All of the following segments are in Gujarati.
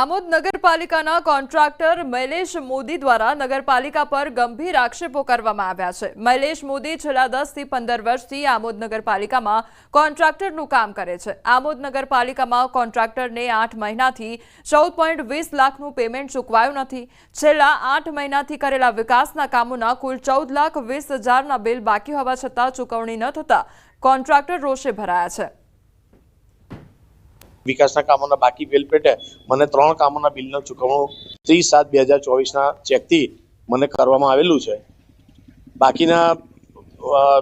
આમોદ નગરપાલિકાના કોન્ટ્રાક્ટર મૈલેશ મોદી દ્વારા નગરપાલિકા પર ગંભીર આક્ષેપો કરવામાં આવ્યા છે। મૈલેશ મોદી છેલ્લા 10 થી 15 વર્ષથી આમોદ નગરપાલિકામાં કોન્ટ્રાક્ટરનું કામ કરે છે। આમોદ નગરપાલિકામાં કોન્ટ્રાક્ટરને 8 મહિનાથી 14.20 લાખનું પેમેન્ટ ચૂકવાયું નથી। છેલ્લા 8 મહિનાથી કરેલા વિકાસના કામોના કુલ 14,20,000ના બિલ બાકી હોવા છતાં ચૂકવણી ન થતા કોન્ટ્રાક્ટર રોષે ભરાયા છે। વિકાસના કામોના બાકી બિલ પેટે મને 3 કામોના બિલનો ચૂકવણું 30/7/2024ના ચેકથી મને કરવામાં આવેલું છે। બાકીના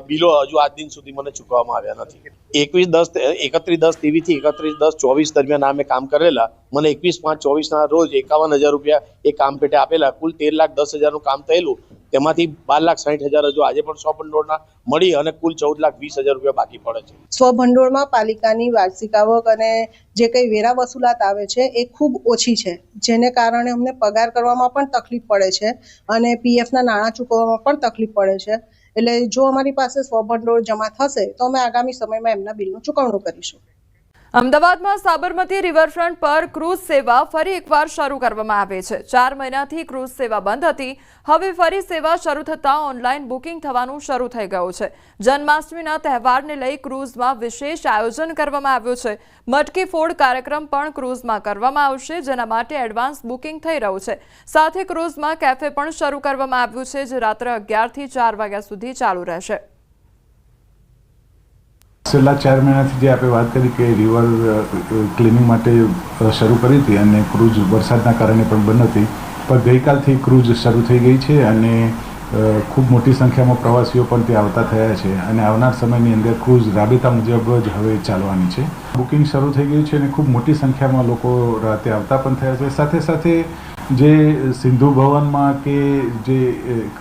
બિલો હજુ આજ દિન સુધી મને ચૂકવવામાં આવ્યા નથી। 31/10/23 થી 31/10/24 દરમિયાન મેં કામ કરેલા, મને 21/5/24ના રોજ 51,000 રૂપિયા એ કામ પેટે આપેલા। કુલ 13,10,000નું કામ થયેલું, તેમાંથી 12,60,000 હજુ આજે પણ સ્વભંડોળના મળી અને કુલ 14,20,000 રૂપિયા બાકી પડે છે। સ્વભંડોળમાં પાલિકાની વાર્ષિક આવક અને જે કંઈ વેરા વસૂલાત આવે છે એ ખૂબ ઓછી છે, જેને કારણે અમને પગાર કરવામાં પણ તકલીફ પડે છે અને પીએફના નાણાં ચૂકવવામાં પણ તકલીફ પડે છે। એટલે જો અમારી પાસે સ્વભંડોળ જમા થશે તો અમે આગામી સમયમાં એમના બિલનું ચૂકવણું કરીશું। અમદાવાદમાં સાબરમતી રિવરફ્રન્ટ પર ક્રૂઝ સેવા ફરી એકવાર શરૂ કરવામાં આવી છે। 4 મહિનાથી ક્રૂઝ સેવા બંધ હતી, હવે ફરી સેવા શરૂ થતાં ઓનલાઈન બુકિંગ થવાનું શરૂ થઈ ગયું છે। જન્માષ્ટમીના તહેવારને લઈ ક્રૂઝમાં વિશેષ આયોજન કરવામાં આવ્યું છે। મટકી ફોડ કાર્યક્રમ પણ ક્રૂઝમાં કરવામાં આવશે, જેના માટે એડવાન્સ બુકિંગ થઈ રહ્યું છે। સાથે ક્રૂઝમાં કેફે પણ શરૂ કરવામાં આવ્યું છે, જે રાત્રે 11 થી 4 વાગ્યા સુધી ચાલુ રહેશે। છેલ્લા 4 મહિનાથી જે આપણે વાત કરી કે રિવર ક્લિનિંગ માટે શરૂ કરી હતી અને ક્રૂઝ વરસાદના કારણે પણ બંધ હતી, પણ ગઈકાલથી ક્રૂઝ શરૂ થઈ ગઈ છે અને ખૂબ મોટી સંખ્યામાં પ્રવાસીઓ પણ ત્યાં આવતા થયા છે અને આવનાર સમયની અંદર ક્રૂઝ રાબેતા મુજબ જ હવે ચાલવાની છે। બુકિંગ શરૂ થઈ ગયું છે અને ખૂબ મોટી સંખ્યામાં લોકો રાતે આવતા પણ થયા છે। સાથે સાથે જે સિંધુ ભવનમાં કે જે એક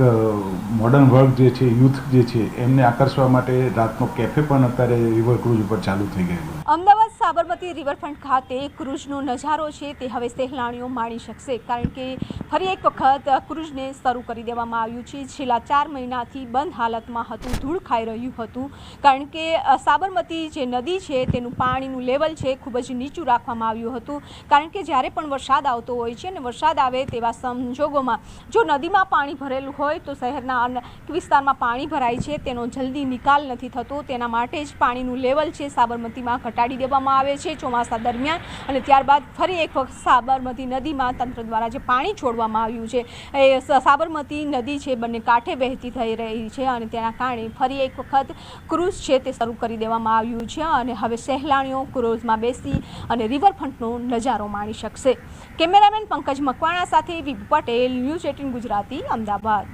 મોડર્ન વર્ક જે છે, યુથ જે છે, એમને આકર્ષવા માટે રાતનો કેફે પણ અત્યારે રિવર ક્રૂઝ ઉપર ચાલુ થઈ ગયેલું છે। અમદાવાદ સાબરમતી રિવરફ્રન્ટ ખાતે ક્રૂઝનો નજારો છે તે હવે સહેલાણીઓ માણી શકશે, કારણ કે ફરી એક વખત ક્રૂઝને શરૂ કરી દેવામાં આવ્યું છે। છેલ્લા 4 મહિનાથી બંધ હાલતમાં હતું, ધૂળ ખાઈ રહ્યું હતું, કારણ કે સાબરમતી જે નદી છે તેનું પાણીનું લેવલ છે ખૂબ જ નીચું રાખવામાં આવ્યું હતું, કારણ કે જ્યારે પણ વરસાદ આવતો હોય છે અને વરસાદ આવે તેવા સંજોગોમાં જો નદીમાં પાણી ભરેલું હોય તો શહેરના અનેક વિસ્તારમાં પાણી ભરાય છે, તેનો જલ્દી નિકાલ નથી થતો। તેના માટે જ પાણીનું લેવલ છે સાબરમતીમાં ઘટાડી દેવામાં આવે છે ચોમાસા દરમિયાન, અને ત્યારબાદ ફરી એક વખત સાબરમતી નદીમાં તંત્ર દ્વારા જે પાણી છોડવામાં આવ્યું છે એ સાબરમતી નદી છે બંને કાંઠે વહેતી થઈ રહી છે અને તેના કારણે ફરી એક વખત ક્રૂઝ છે તે શરૂ કરી દેવામાં આવ્યું છે અને હવે સહેલાણીઓ ક્રૂઝમાં બેસી અને રિવરફ્રન્ટનો નજારો માણી શકશે। કેમેરામેન પંકજ મકવાણા સાથે વિભુ પટેલ, ન્યૂઝ 18 ગુજરાતી, અમદાવાદ।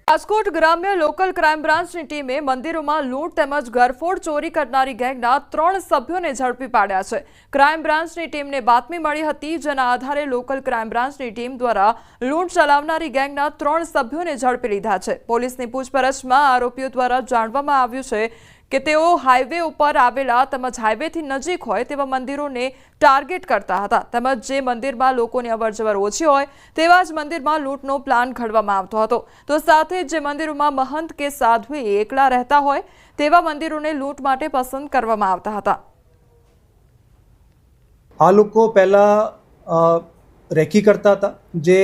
રાજકોટ ગ્રામ્ય લોકલ ક્રાઇમ બ્રાન્ચની ટીમે મંદિરોમાં લૂંટ તેમજ ઘરફોડ ચોરી કરનારી ગેંગના 3 સભ્યોને ઝડપી પાડ્યા છે। ક્રાઇમ બ્રાન્ચની ટીમને બાતમી મળી હતી, જેના આધારે લોકલ ક્રાઇમ બ્રાન્ચની ટીમ દ્વારા લૂંટ ચલાવનારી ગેંગના 3 સભ્યોને ઝડપી લીધા છે। પોલીસની પૂછપરછમાં આરોપીઓ દ્વારા જાણવામાં આવ્યું છે કે તેઓ હાઈવે ઉપર આવેલા તેમજ હાઈવેથી નજીક હોય તેવા મંદિરોને ટાર્ગેટ કરતા હતા, તેમજ જે મંદિરમાં લોકોની અવરજવર ઓછી હોય તેવા જ મંદિરમાં લૂંટનો પ્લાન ઘડવામાં આવતો હતો। તો સાથે જે મંદિરોમાં મહંત કે સાધ્વી એકલા રહેતા હોય તેવા મંદિરોને લૂંટ માટે પસંદ કરવામાં આવતા હતા। આ લોકો પહેલા રેકી કરતા હતા, જે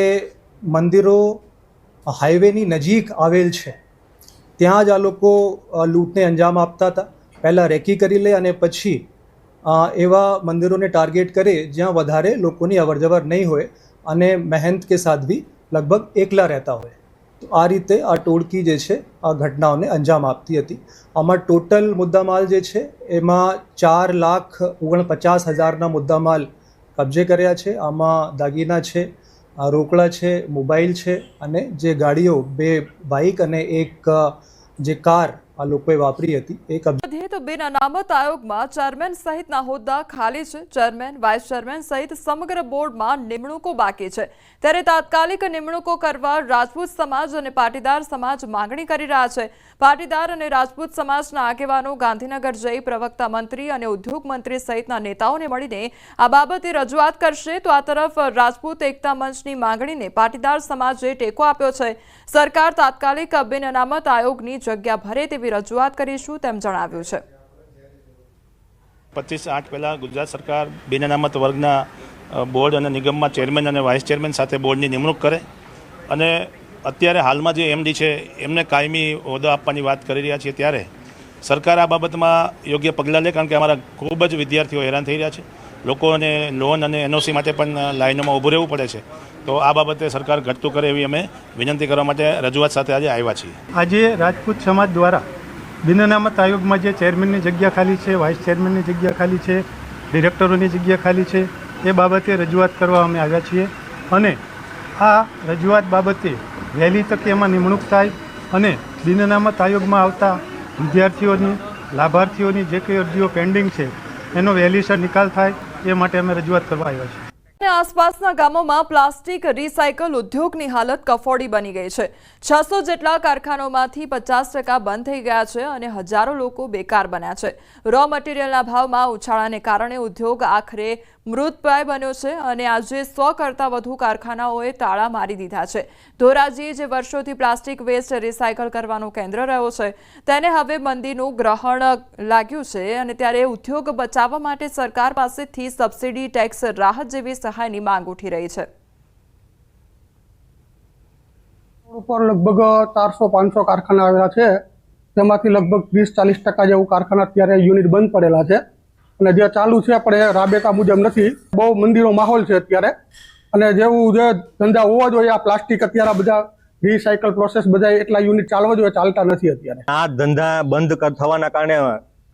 મંદિરો હાઈવેની નજીક આવેલ છે ત્યાં જ આ લોકો લૂંટને અંજામ આપતા હતા। પહેલાં રેકી કરી લે અને પછી એવા મંદિરોને ટાર્ગેટ કરે જ્યાં વધારે લોકોની અવરજવર નહીં હોય અને મહંત કે સાધ્વી લગભગ એકલા રહેતા હોય। તો આ રીતે આ ટોળકી જે છે આ ઘટનાઓને અંજામ આપતી હતી। આમાં ટોટલ મુદ્દામાલ જે છે એમાં 4,49,000ના મુદ્દામાલ કબજે કર્યા છે। આમાં દાગીના છે, રોકડા છે, મોબાઈલ છે અને જે ગાડીઓ 2 બાઇક અને એક જે કાર આ લોકોએ વાપરી હતી એ કબજે। તો બિન અનામત આયોગમાં ચેરમેન સહિતના હોદ્દા ખાલી છે। ચેરમેન, વાઇસ ચેરમેન સહિત સમગ્ર બોર્ડમાં નિમણૂકો બાકી છે, ત્યારે તાત્કાલિક નિમણૂકો કરવા રાજપૂત સમાજ અને પાટીદાર સમાજ માંગણી કરી રહ્યા છે। પાટીદાર અને રાજપૂત સમાજના આગેવાનો ગાંધીનગર જઈ પ્રવક્તા મંત્રી અને ઉદ્યોગ મંત્રી સહિતના નેતાઓને મળીને આ બાબતે રજૂઆત કરશે। તો આ તરફ રાજપૂત એકતા મંચની માંગણીને પાટીદાર સમાજે ટેકો આપ્યો છે। સરકાર તાત્કાલિક બિન અનામત આયોગની જગ્યા ભરે તેવી રજૂઆત કરીશું તેમ જણાવ્યું છે। 25/8 પહેલાં ગુજરાત સરકાર બિન અનામત વર્ગના બોર્ડ અને નિગમમાં ચેરમેન અને વાઇસ ચેરમેન સાથે બોર્ડની નિમણૂક કરે અને અત્યારે હાલમાં જે એમડી છે એમને કાયમી હોદ્દો આપવાની વાત કરી રહ્યા છીએ, ત્યારે સરકાર આ બાબતમાં યોગ્ય પગલાં લે, કારણ કે અમારા ખૂબ જ વિદ્યાર્થીઓ હેરાન થઈ રહ્યા છે. લોકોને લોન અને એનઓસી માટે પણ લાઈનોમાં ઊભું રહેવું પડે છે. તો આ બાબતે સરકાર ઘટતું કરે એવી અમે વિનંતી કરવા માટે રજૂઆત સાથે આજે આવ્યા છીએ. આજે રાજપૂત સમાજ દ્વારા બિન અનામત આયોગમાં જે ચેરમેનની જગ્યા ખાલી છે, વાઇસ ચેરમેનની જગ્યા ખાલી છે, ડિરેક્ટરોની જગ્યા ખાલી છે, એ બાબતે રજૂઆત કરવા અમે આવ્યા છીએ અને આ રજૂઆત બાબતે વહેલી તકે એમાં નિમણૂક થાય અને બિન અનામત આયોગમાં આવતા વિદ્યાર્થીઓની, લાભાર્થીઓની જે કંઈ અરજીઓ પેન્ડિંગ છે એનો વહેલીસર નિકાલ થાય એ માટે અમે રજૂઆત કરવા આવ્યા છીએ. આસપાસના ગામોમાં પ્લાસ્ટિક રિસાયકલ ઉદ્યોગની હાલત કફોડી બની ગઈ છે. 600 જેટલા કારખાનાઓમાંથી 50% બંધ થઈ ગયા છે અને હજારો લોકો બેકાર બન્યા છે. રો મટીરિયલના ભાવમાં ઉછાળાને કારણે ઉદ્યોગ આખરે મૃતપ્રાય બન્યો છે અને આજે 100 કરતાં વધુ કારખાનાઓએ તાળા મારી દીધા છે. ધોરાજી, જે વર્ષોથી પ્લાસ્ટિક વેસ્ટ રિસાયકલ કરવાનું કેન્દ્ર રહ્યો છે, તેને હવે મંદીનું ગ્રહણ લાગ્યું છે અને ત્યારે ઉદ્યોગ બચાવવા માટે સરકાર પાસેથી સબસિડી, ટેક્સ રાહત જેવી સહાયની માંગ ઉઠી રહી છે. ઉપર લગભગ 400-500 કારખાના આવેલા છે, તેમાંથી લગભગ 30-40% જેવું કારખાના અત્યારે યુનિટ બંધ પડેલા છે અને જે ચાલુ છે પણ એ રાબેતા મુજબ નથી. બહુ મંદીનો માહોલ છે અત્યારે અને જેવું જે ધંધા હોવા જોઈએ, આ પ્લાસ્ટિક અત્યારે બધા રિસાયકલ પ્રોસેસ બધા એટલા યુનિટ ચાલવા જોઈએ, ચાલતા નથી અત્યારે. આ ધંધા બંધ થવાના કારણે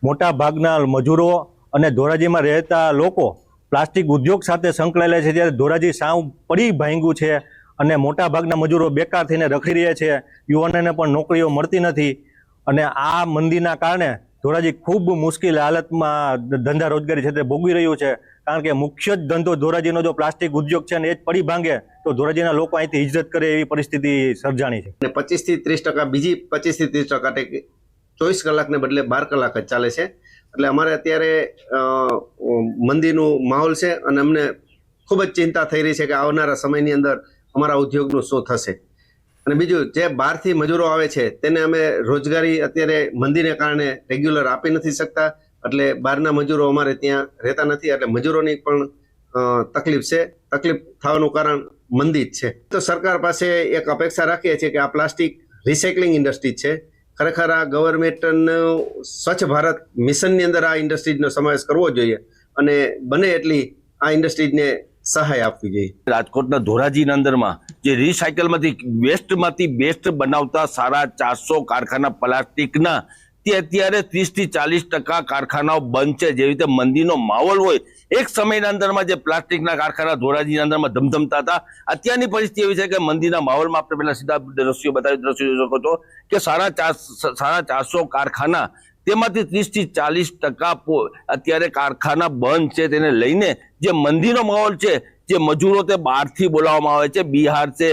મોટા ભાગના મજૂરો અને ધોરાજીમાં રહેતા લોકો પ્લાસ્ટિક ઉદ્યોગ સાથે સંકળાયેલા છે, ત્યારે ધોરાજી સાવ પડી ભાંગ્યું છે અને મોટા ભાગના મજૂરો બેકાર થઈને રખડી રહ્યા છે. યુવાનોને પણ નોકરીઓ મળતી નથી અને આ મંદીના કારણે ધોરાજી ખૂબ મુશ્કેલ હાલતમાં ધંધા રોજગારી ક્ષેત્રે ભોગવી રહ્યું છે, કારણ કે મુખ્ય જ ધંધો ધોરાજીનો જો પ્લાસ્ટિક ઉદ્યોગ છે ને એ જ પડી ભાંગે તો ધોરાજીના લોકો અહીંથી હિજરત કરે એવી પરિસ્થિતિ સર્જાણી છે. 25 થી 30%, બીજી 25 થી 30% 24 કલાકને બદલે 12 કલાક જ ચાલે છે. એટલે અમારે અત્યારે મંદીનું માહોલ છે અને અમને ખૂબ જ ચિંતા થઈ રહી છે કે આવનારા સમયની અંદર અમારા ઉદ્યોગનું શું થશે. અને બીજું, જે બહારથી મજૂરો આવે છે તેને અમે રોજગારી અત્યારે મંદીને કારણે રેગ્યુલર આપી નથી શકતા, એટલે બહારના મજૂરો અમારે ત્યાં રહેતા નથી, એટલે મજૂરોની પણ તકલીફ છે. તકલીફ થવાનું કારણ મંદી જ છે. તો સરકાર પાસે એક અપેક્ષા રાખીએ છીએ કે આ પ્લાસ્ટિક રિસાયકલિંગ ઇન્ડસ્ટ્રી છે, ખરેખર આ ગવર્મેન્ટનું સ્વચ્છ ભારત મિશનની અંદર આ ઇન્ડસ્ટ્રીઝનો સમાવેશ કરવો જોઈએ અને બને એટલી આ ઇન્ડસ્ટ્રીઝને સહાય આપવી જોઈએ. રાજકોટના ધોરાજીના અંદરમાં જે રિસાયકલમાંથી વેસ્ટમાંથી બેસ્ટ બનાવતા 450 કારખાના પ્લાસ્ટિકના, તે અત્યારે 30 થી 40% કારખાનાઓ બંધ છે. જેવી રીતે મંદીનો માહોલ હોય, એક સમયના અંદરમાં જે પ્લાસ્ટિકના કારખાના ધોરાજીના અંદરમાં ધમધમતા હતા, અત્યારની પરિસ્થિતિ એવી છે કે મંદીના માહોલમાં આપણે પહેલા સીધા દ્રશ્યો બતાવી શકો છો કે 450 કારખાના, તેમાંથી 30 થી 40% અત્યારે કારખાના બંધ છે. તેને લઈને જે મંદીનો માહોલ છે, જે મજૂરો તે બહારથી બોલાવવામાં આવે છે, બિહાર છે,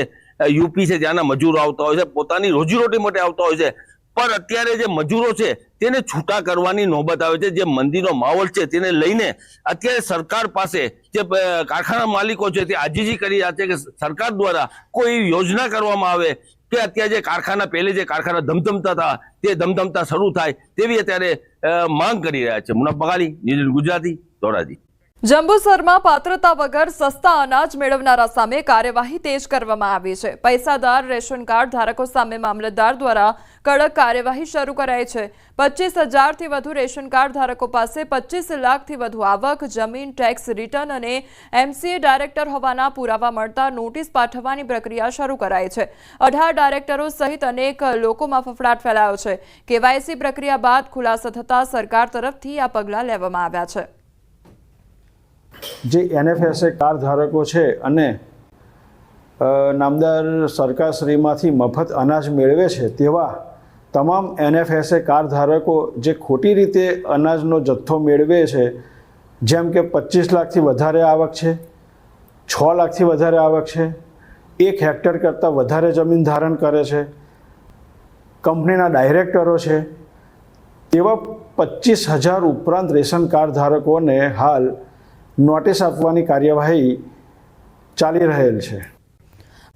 યુપી છે, ત્યાંના મજૂરો આવતા હોય છે, પોતાની રોજીરોટી માટે આવતા હોય છે, પણ અત્યારે જે મજૂરો છે તેને છૂટા કરવાની નોબત આવે છે. જે મંદીનો માહોલ છે તેને લઈને અત્યારે સરકાર પાસે જે કારખાના માલિકો છે તે આજીજી કરી રહ્યા છે કે સરકાર દ્વારા કોઈ યોજના કરવામાં આવે કે અત્યારે જે કારખાના, પહેલે જે કારખાના ધમધમતા હતા તે ધમધમતા શરૂ થાય, તેવી અત્યારે માંગ કરી રહ્યા છે. મુનાફ બગાડી, ન્યૂઝ ગુજરાતી, ધોરાજી. જંબુસરમાં પાત્રતા વગર સસ્તા અનાજ મેળવનારા સામે કાર્યવાહી તેજ કરવામાં આવી છે. પૈસાદાર રેશન કાર્ડ ધારકો સામે મામલતદાર દ્વારા કડક કાર્યવાહી શરૂ કરાઈ છે. 25,000થી વધુ રેશન કાર્ડ ધારકો પાસે 25 લાખથી વધુ આવક, જમીન, ટેક્સ રિટર્ન અને MCA ડાયરેક્ટર હોવાના પુરાવા મળતા નોટિસ પાઠવવાની પ્રક્રિયા શરૂ કરાઈ છે. 18 ડાયરેક્ટરો સહિત અનેક લોકોમાં ફફડાટ ફેલાયો છે. KYC પ્રક્રિયા બાદ ખુલાસો થતાં સરકાર તરફથી આ પગલાં લેવામાં આવ્યા છે. જે NFSA કાર્ડ ધારકો છે અને નામદાર સરકારશ્રીમાંથી મફત અનાજ મેળવે છે, તેવા તમામ NFSA કાર્ડ ધારકો જે ખોટી રીતે અનાજનો જથ્થો મેળવે છે, જેમ કે 25 લાખથી વધારે આવક છે, 6 લાખથી વધારે આવક છે, 1 હેક્ટર કરતાં વધારે જમીન ધારણ કરે છે, કંપનીના ડાયરેક્ટરો છે, તેવા 25,000 ઉપરાંત રેશન કાર્ડ ધારકોને હાલ નોટિસ આપવાની કાર્યવાહી ચાલી રહેલ છે.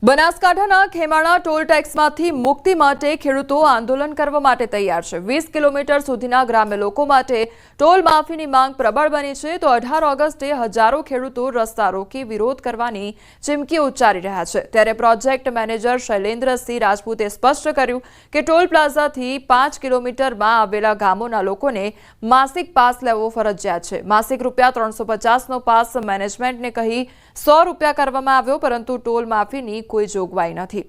બનાસકાંઠાના ખેમાણા ટોલ ટેક્સમાંથી મુક્તિ માટે ખેડૂતો આંદોલન કરવા માટે તૈયાર છે। 20 કિલોમીટર સુધીના ગ્રામ્ય લોકો માટે ટોલ માફીની માંગ પ્રબળ બની છે, તો 18 ઓગસ્ટે હજારો ખેડૂતો રસ્તા રોકી વિરોધ કરવાની ચીમકી ઉચ્ચારી રહ્યા છે। ત્યારે પ્રોજેક્ટ મેનેજર શૈલેન્દ્રસિંહ રાજપૂતે સ્પષ્ટ કર્યું કે ટોલ પ્લાઝાથી 5 કિલોમીટરમાં આવેલા ગામોના લોકોને માસિક પાસ લેવો ફરજિયાત છે। માસિક ₹350નો પાસ મેનેજમેન્ટને કહી ₹100 કરવામાં આવ્યો, પરંતુ ટોલ માફીની કોઈ જોગવાઈ નથી।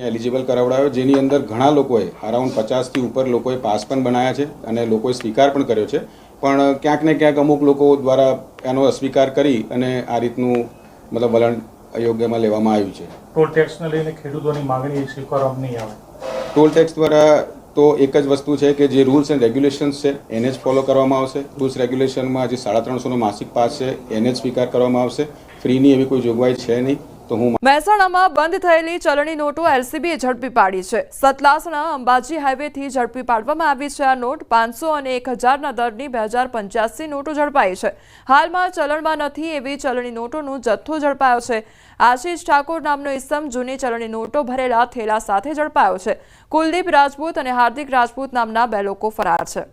એલિજિબલ કરાવડાયો, જેની અંદર ઘણા લોકોએ અરાઉન્ડ 50 થી ઉપર લોકોએ પાસ પણ બનાવ્યા છે અને લોકોએ સ્વીકાર પણ કર્યો છે, પણ ક્યાંક ને ક્યાંક અમુક લોકો દ્વારા એનો અસ્વીકાર કરી અને આ રીતનું મતલબ વલણ અયોગ્યમાં લેવામાં આવ્યું છે। ટોલ ટેક્સને લઈને ખેડૂતોની માંગણી સ્વીકારવામાં નહીં આવે। ટોલ ટેક્સ દ્વારા તો એક જ વસ્તુ છે કે જે રૂલ્સ એન્ડ રેગ્યુલેશન્સ છે એને જ ફોલો કરવામાં આવશે। રૂલ્સ રેગ્યુલેશનમાં જે 350નો માસિક પાસ છે એને જ સ્વીકાર કરવામાં આવશે। ફ્રીની એવી કોઈ જોગવાઈ છે નહીં। તો હું મહેસાણામાં બંધ થયેલી ચલણી નોટો એલસીબીએ ઝડપી પાડી છે। સતલાસણા અંબાજી હાઈવેથી ઝડપી પાડવામાં આવી છે। આ નોટ 500 અને 1000ના દરની 2085 નોટો ઝડપાઈ છે। હાલમાં ચલણમાં નથી એવી ચલણી નોટોનો જથ્થો ઝડપાયો છે। આશીષ ઠાકોર નામનો ઇસમ જૂની ચલણી નોટો ભરેલા થેલા સાથે ઝડપાયો છે। કુલદીપ રાજપૂત અને હાર્દિક રાજપૂત નામના 2 લોકો ફરાર છે।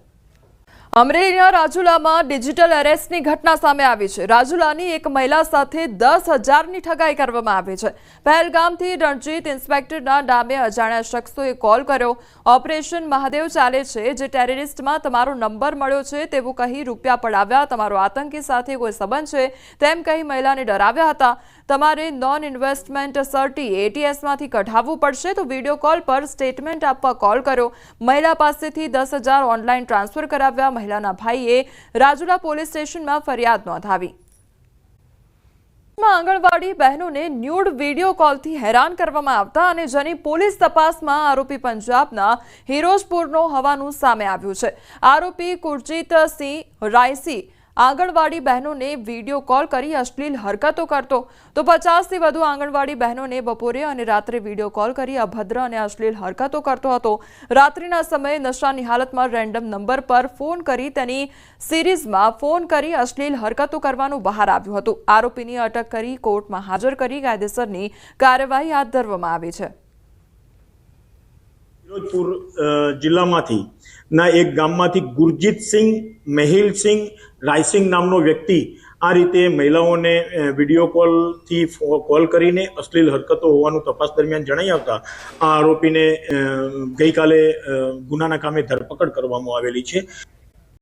અમરેલીના રાજુલામાં ડિજિટલ એરેસ્ટની ઘટના સામે આવી છે। રાજુલાની એક મહિલા સાથે 10,000ની ઠગાઈ કરવામાં આવી છે। પહેલગામથી રણજીત ઇન્સ્પેક્ટરના નામે અજાણ્યા શખ્સોએ કોલ કર્યો। ઓપરેશન મહાદેવ ચાલે છે, જે ટેરરિસ્ટમાં તમારો નંબર મળ્યો છે તેવું કહી રૂપિયા પડાવ્યા। તમારો આતંકી સાથે કોઈ સંબંધ છે તેમ કહી મહિલાને ડરાવ્યા હતા। તમારે નોન ઇન્વેસ્ટમેન્ટ સર્ટી એટીએસમાંથી કઢાવવું પડશે, તો વિડીયો કોલ પર સ્ટેટમેન્ટ આપવા કોલ કર્યો। મહિલા પાસેથી 10,000 ઓનલાઈન ટ્રાન્સફર કરાવ્યા। મહિલાના ભાઈએ રાજુલા પોલીસ સ્ટેશનમાં ફરિયાદ નોંધાવી। આંગણવાડી બહેનોને ન્યૂડ વિડીયો કોલથી હેરાન કરવામાં આવતા અને જેની પોલીસ તપાસમાં આરોપી પંજાબના હિરોજપુરનો હોવાનું સામે આવ્યું છે। આરોપી કુરજીતસિંહ રાયસી આંગણવાડી બહેનોને વિડીયો કોલ કરી અશ્લીલ હરકતો કરતો, તો 50થી વધુ આંગણવાડી બહેનોને બપોરે અને રાત્રે વિડીયો કોલ કરી અભદ્ર અને અશ્લીલ હરકતો કરતો હતો। રાત્રિના સમયે નશાની હાલતમાં રેન્ડમ નંબર પર ફોન કરી તેની સિરીઝમાં ફોન કરી અશ્લીલ હરકતો કરવાનું બહાર આવ્યું હતું। આરોપીની અટક કરી કોર્ટમાં હાજર કરી કાયદેસરની કાર્યવાહી હાથ ધરવામાં આવી છે। ફિરોજપુર જિલ્લામાંથી ના એક ગામમાંથી ગુરજીતસિંહ મેહિલસિંહ રાયસિંગ નામનો વ્યક્તિ આ રીતે મહિલાઓને વિડીયો કોલથી કોલ કરીને અશ્લીલ હરકતો હોવાનું તપાસ દરમિયાન જણાઈ આવતા આ આરોપીને ગઈકાલે ગુનાના કામે ધરપકડ કરવામાં આવેલી છે।